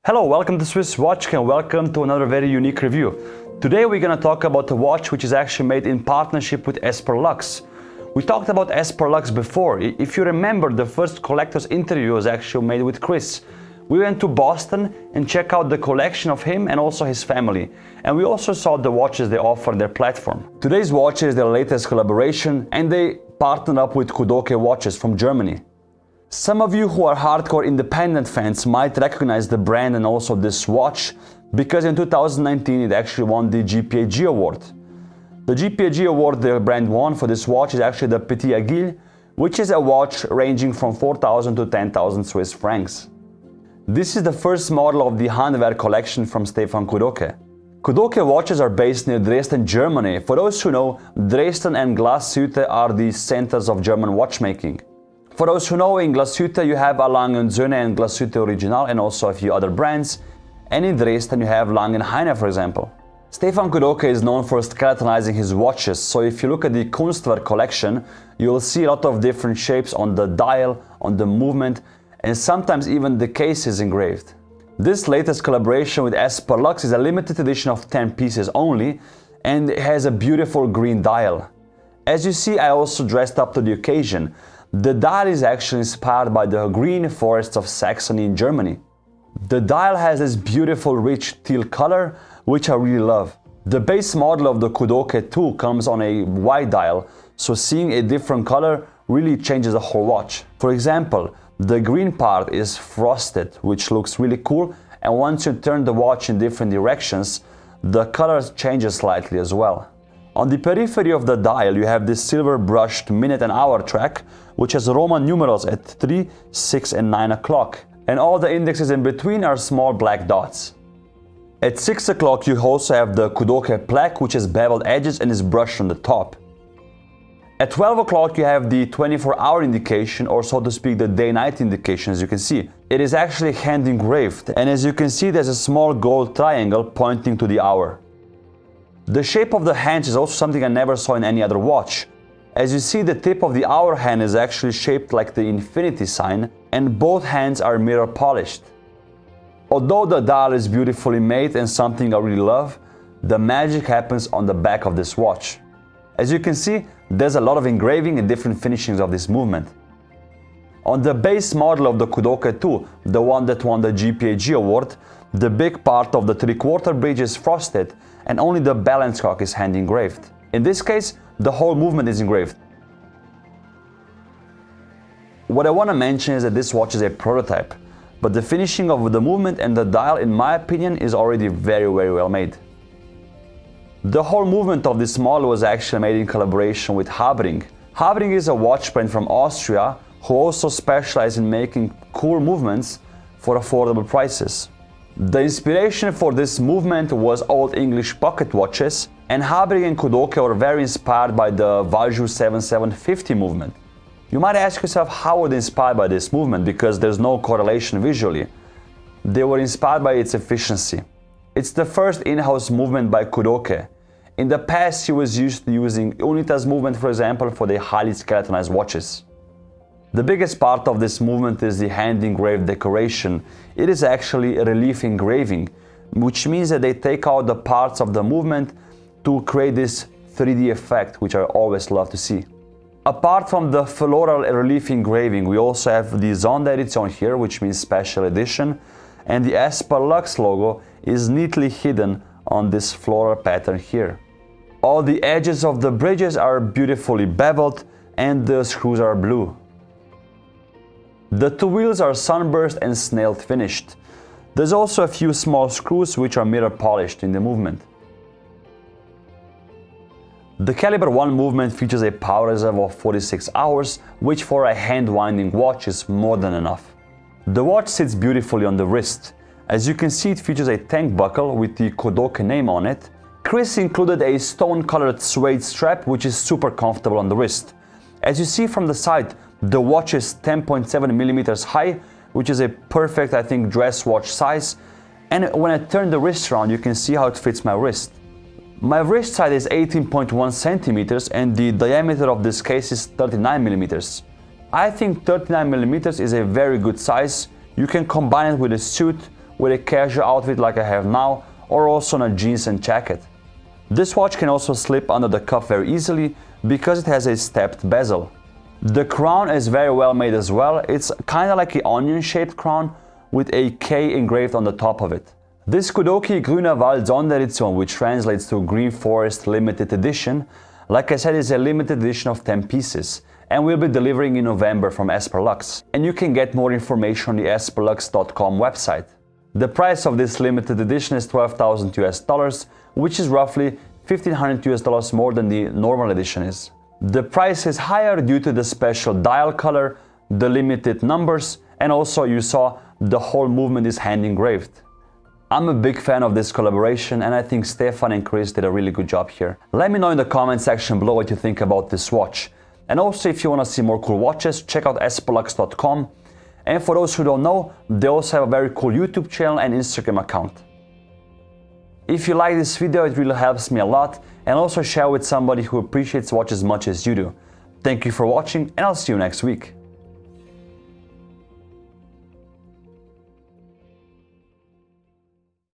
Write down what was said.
Hello, welcome to Swiss Watch and welcome to another very unique review. Today we're going to talk about a watch which is actually made in partnership with EsperLuxe. We talked about EsperLuxe before. If you remember, the first collector's interview was actually made with Chris. We went to Boston and checked out the collection of him and also his family. And we also saw the watches they offer on their platform. Today's watch is their latest collaboration and they partnered up with Kudoke watches from Germany. Some of you who are hardcore independent fans might recognize the brand and also this watch because in 2019 it actually won the GPHG award. The GPHG award the brand won for this watch is actually the Petite Aiguille, which is a watch ranging from 4,000 to 10,000 Swiss francs. This is the first model of the hand-engraved collection from Stefan Kudoke. Kudoke watches are based near Dresden, Germany. For those who know, Dresden and Glashütte are the centers of German watchmaking. For those who know, in Glashütte you have A. Lange & Söhne and Glashütte Original and also a few other brands. And in Dresden you have Lange & Heine, for example. Stefan Kudoke is known for skeletonizing his watches, so if you look at the Kunstwerk collection, you will see a lot of different shapes on the dial, on the movement, and sometimes even the case is engraved. This latest collaboration with EsperLuxe is a limited edition of 10 pieces only, and it has a beautiful green dial. As you see, I also dressed up to the occasion. The dial is actually inspired by the green forests of Saxony in Germany. The dial has this beautiful rich teal color, which I really love. The base model of the Kudoke 2 comes on a white dial, so seeing a different color really changes the whole watch. For example, the green part is frosted, which looks really cool, and once you turn the watch in different directions, the color changes slightly as well. On the periphery of the dial you have this silver brushed minute and hour track, which has Roman numerals at 3, 6 and 9 o'clock, and all the indexes in between are small black dots. At 6 o'clock you also have the Kudoke plaque, which has beveled edges and is brushed on the top. At 12 o'clock you have the 24-hour indication, or so to speak the day-night indication. As you can see, it is actually hand engraved, and as you can see there's a small gold triangle pointing to the hour. The shape of the hands is also something I never saw in any other watch. As you see, the tip of the hour hand is actually shaped like the infinity sign, and both hands are mirror polished. Although the dial is beautifully made and something I really love, the magic happens on the back of this watch. As you can see, there's a lot of engraving and different finishings of this movement. On the base model of the Kudoke 2, the one that won the GPHG award, the big part of the three-quarter bridge is frosted and only the balance cock is hand engraved. In this case, the whole movement is engraved. What I want to mention is that this watch is a prototype, but the finishing of the movement and the dial, in my opinion, is already very well made. The whole movement of this model was actually made in collaboration with Habring. Habring is a watch brand from Austria who also specialize in making cool movements for affordable prices. The inspiration for this movement was Old English pocket watches, and Habring and Kudoke were very inspired by the Valjoux 7750 movement. You might ask yourself, how were they inspired by this movement, because there's no correlation visually. They were inspired by its efficiency. It's the first in-house movement by Kudoke. In the past he was used to using Unitas movement, for example, for the highly skeletonized watches. The biggest part of this movement is the hand-engraved decoration. It is actually a relief engraving, which means that they take out the parts of the movement to create this 3D effect, which I always love to see. Apart from the floral relief engraving, we also have the Sonderedition here, which means special edition, and the EsperLuxe logo is neatly hidden on this floral pattern here. All the edges of the bridges are beautifully beveled and the screws are blue. The two wheels are sunburst and snailed finished. There's also a few small screws which are mirror polished in the movement. The Caliber 1 movement features a power reserve of 46 hours, which for a hand-winding watch is more than enough. The watch sits beautifully on the wrist. As you can see, it features a tank buckle with the Kudoke name on it. Chris included a stone-colored suede strap, which is super comfortable on the wrist. As you see from the side, the watch is 10.7 millimeters high, which is a perfect, I think, dress watch size. And when I turn the wrist around, you can see how it fits my wrist. My wrist side is 18.1 centimeters and the diameter of this case is 39 millimeters. I think 39 millimeters is a very good size. You can combine it with a suit with a casual outfit like I have now, or also on a jeans and jacket. This watch can also slip under the cuff very easily because it has a stepped bezel. The crown is very well made as well. It's kind of like an onion-shaped crown with a K engraved on the top of it. This Kudoke Grüner Wald Sonderedition, which translates to Green Forest Limited Edition, like I said, is a limited edition of 10 pieces, and will be delivering in November from EsperLuxe. And you can get more information on the EsperLuxe.com website. The price of this limited edition is $12,000 US, which is roughly $1,500 US more than the normal edition is. The price is higher due to the special dial color, the limited numbers, and also you saw the whole movement is hand engraved. I'm a big fan of this collaboration, and I think Stefan and Chris did a really good job here. Let me know in the comment section below what you think about this watch. And also, if you want to see more cool watches, check out EsperLuxe.com. And for those who don't know, they also have a very cool YouTube channel and Instagram account. If you like this video, it really helps me a lot, and also share with somebody who appreciates watches as much as you do. Thank you for watching, and I'll see you next week.